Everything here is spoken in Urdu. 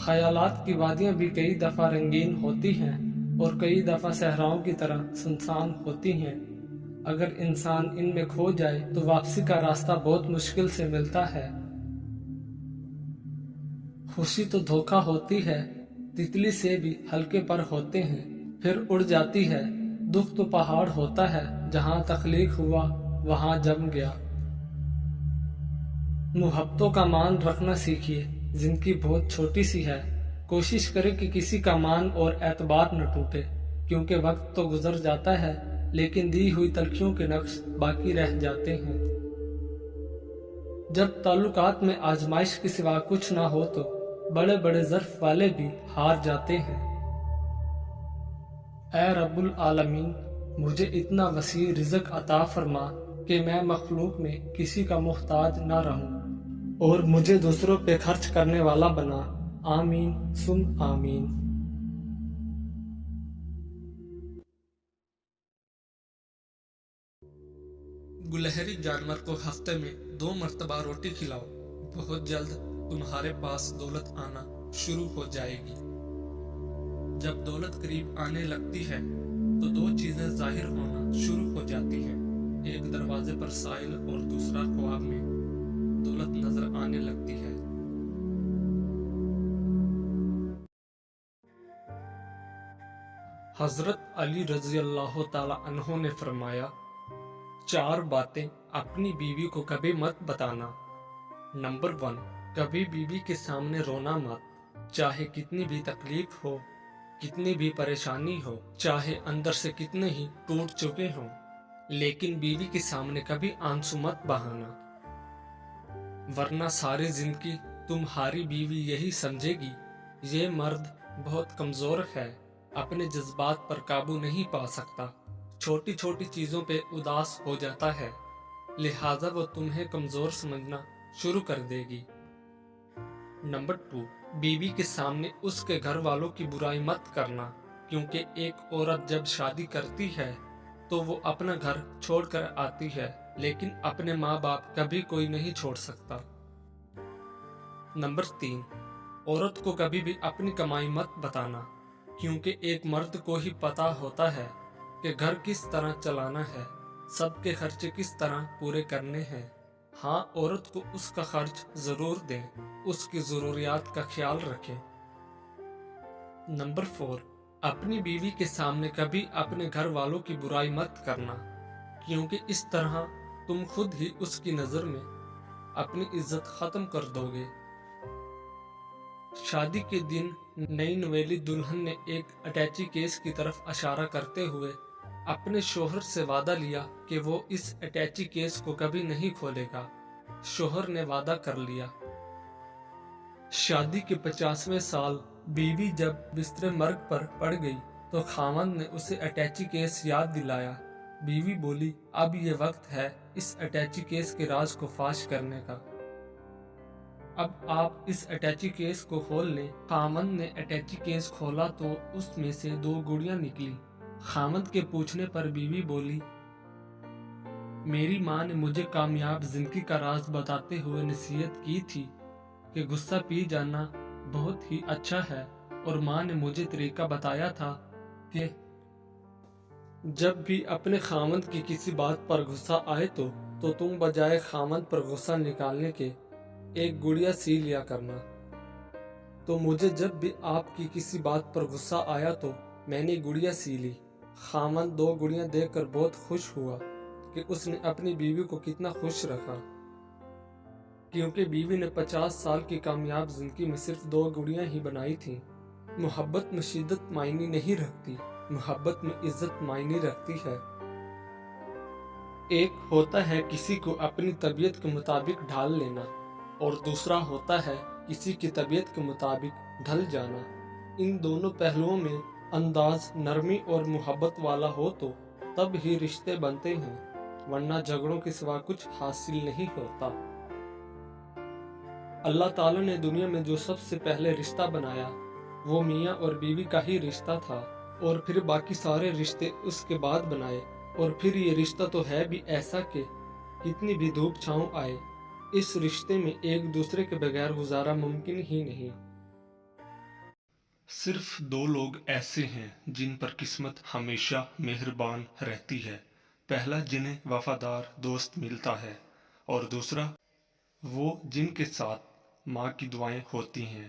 خیالات کی وادیاں بھی کئی دفعہ رنگین ہوتی ہیں اور کئی دفعہ صحراؤں کی طرح سنسان ہوتی ہیں۔ اگر انسان ان میں کھو جائے تو واپسی کا راستہ بہت مشکل سے ملتا ہے۔ خوشی تو دھوکہ ہوتی ہے، تتلی سے بھی ہلکے پر ہوتے ہیں، پھر اڑ جاتی ہے۔ دکھ تو پہاڑ ہوتا ہے، جہاں تخلیق ہوا وہاں جم گیا۔ محبتوں کا مان رکھنا سیکھیے، زندگی بہت چھوٹی سی ہے۔ کوشش کرے کہ کسی کا مان اور اعتبار نہ ٹوٹے، کیونکہ وقت تو گزر جاتا ہے لیکن دی ہوئی تلخیوں کے نقش باقی رہ جاتے ہیں۔ جب تعلقات میں آزمائش کے سوا کچھ نہ ہو تو بڑے بڑے ظرف والے بھی ہار جاتے ہیں۔ اے رب العالمین، مجھے اتنا وسیع رزق عطا فرما کہ میں مخلوق میں کسی کا محتاج نہ رہوں، اور مجھے دوسروں پہ خرچ کرنے والا بنا۔ آمین ثم آمین۔ گلہری جانور کو ہفتے میں 2 مرتبہ روٹی کھلاؤ، بہت جلد تمہارے پاس دولت آنا شروع ہو جائے گی۔ جب دولت قریب آنے لگتی ہے تو 2 چیزیں ظاہر ہونا شروع ہو جاتی ہیں، ایک دروازے پر سائل اور دوسرا خواب میں دولت نظر آنے لگتی ہے۔ حضرت علی رضی اللہ تعالی عنہ نے فرمایا، 4 باتیں اپنی بیوی کو کبھی مت بتانا۔ نمبر 1، کبھی بیوی کے سامنے رونا مت، چاہے کتنی بھی تکلیف ہو، کتنی بھی پریشانی ہو، چاہے اندر سے کتنے ہی ٹوٹ چکے ہوں، لیکن بیوی کے سامنے کبھی آنسو مت بہانا، ورنہ ساری زندگی تمہاری بیوی یہی سمجھے گی یہ مرد بہت کمزور ہے، اپنے جذبات پر قابو نہیں پا سکتا، چھوٹی چھوٹی چیزوں پہ اداس ہو جاتا ہے، لہٰذا وہ تمہیں کمزور سمجھنا شروع کر دے گی۔ نمبر 2، بیوی کے سامنے اس کے گھر والوں کی برائی مت کرنا، کیونکہ ایک عورت جب شادی کرتی ہے تو وہ اپنا گھر چھوڑ کر آتی ہے، لیکن اپنے ماں باپ کبھی کوئی نہیں چھوڑ سکتا۔ نمبر 3، عورت کو کبھی بھی اپنی کمائی مت بتانا، کیونکہ ایک مرد کو ہی پتا ہوتا ہے کہ گھر کس طرح چلانا ہے، سب کے خرچے کس طرح پورے کرنے ہیں۔ ہاں، عورت کو اس کا خرچ ضرور دیں، اس کی ضروریات کا خیال رکھیں۔ نمبر 4، اپنی بیوی کے سامنے کبھی اپنے گھر والوں کی برائی مت کرنا، کیونکہ اس طرح تم خود ہی اس کی نظر میں اپنی عزت ختم کر دو گے۔ شادی کے دن نئی نویلی دلہن نے ایک اٹیچی کیس کی طرف اشارہ کرتے ہوئے اپنے شوہر سے وعدہ لیا کہ وہ اس اٹیچی کیس کو کبھی نہیں کھولے گا۔ شوہر نے وعدہ کر لیا۔ شادی کے 50ویں سال بیوی جب بستر مرگ پر پڑ گئی تو خاوند نے اسے اٹیچی کیس یاد دلایا۔ بیوی بولی، اب یہ وقت ہے اس اٹیچی کیس کے راز کو فاش کرنے کا، اب آپ اس اٹیچی کیس کو کھول لیں۔ خاوند نے اٹیچی کیس کھولا تو اس میں سے 2 گڑیاں نکلی۔ خاوند کے پوچھنے پر بیوی بولی، میری ماں نے مجھے کامیاب زندگی کا راز بتاتے ہوئے نصیحت کی تھی کہ غصہ پی جانا بہت ہی اچھا ہے، اور ماں نے مجھے طریقہ بتایا تھا کہ جب بھی اپنے خاوند کی کسی بات پر غصہ آئے تو تم بجائے خاوند پر غصہ نکالنے کے ایک گڑیا سی لیا کرنا۔ تو مجھے جب بھی آپ کی کسی بات پر غصہ آیا تو میں نے گڑیا سی لی۔ خاوند 2 گڑیاں دیکھ کر بہت خوش ہوا کہ اس نے اپنی بیوی کو کتنا خوش رکھا، کیونکہ بیوی نے 50 سال کی کامیاب زندگی میں صرف 2 گڑیاں ہی بنائی تھیں۔ محبت میں شدت معنی نہیں رکھتی، محبت میں عزت معنی رکھتی ہے۔ ایک ہوتا ہے کسی کو اپنی طبیعت کے مطابق ڈھال لینا، اور دوسرا ہوتا ہے کسی کی طبیعت کے مطابق ڈھل جانا۔ ان دونوں پہلوؤں میں انداز نرمی اور محبت والا ہو تو تب ہی رشتے بنتے ہیں، ورنہ جھگڑوں کے سوا کچھ حاصل نہیں ہوتا۔ اللہ تعالیٰ نے دنیا میں جو سب سے پہلے رشتہ بنایا وہ میاں اور بیوی کا ہی رشتہ تھا، اور پھر باقی سارے رشتے اس کے بعد بنائے، اور پھر یہ رشتہ تو ہے بھی ایسا کہ کتنی بھی دھوپ چھاؤں آئے، اس رشتے میں ایک دوسرے کے بغیر گزارا ممکن ہی نہیں۔ صرف دو لوگ ایسے ہیں جن پر قسمت ہمیشہ مہربان رہتی ہے، پہلا جنہیں وفادار دوست ملتا ہے، اور دوسرا وہ جن کے ساتھ ماں کی دعائیں ہوتی ہیں۔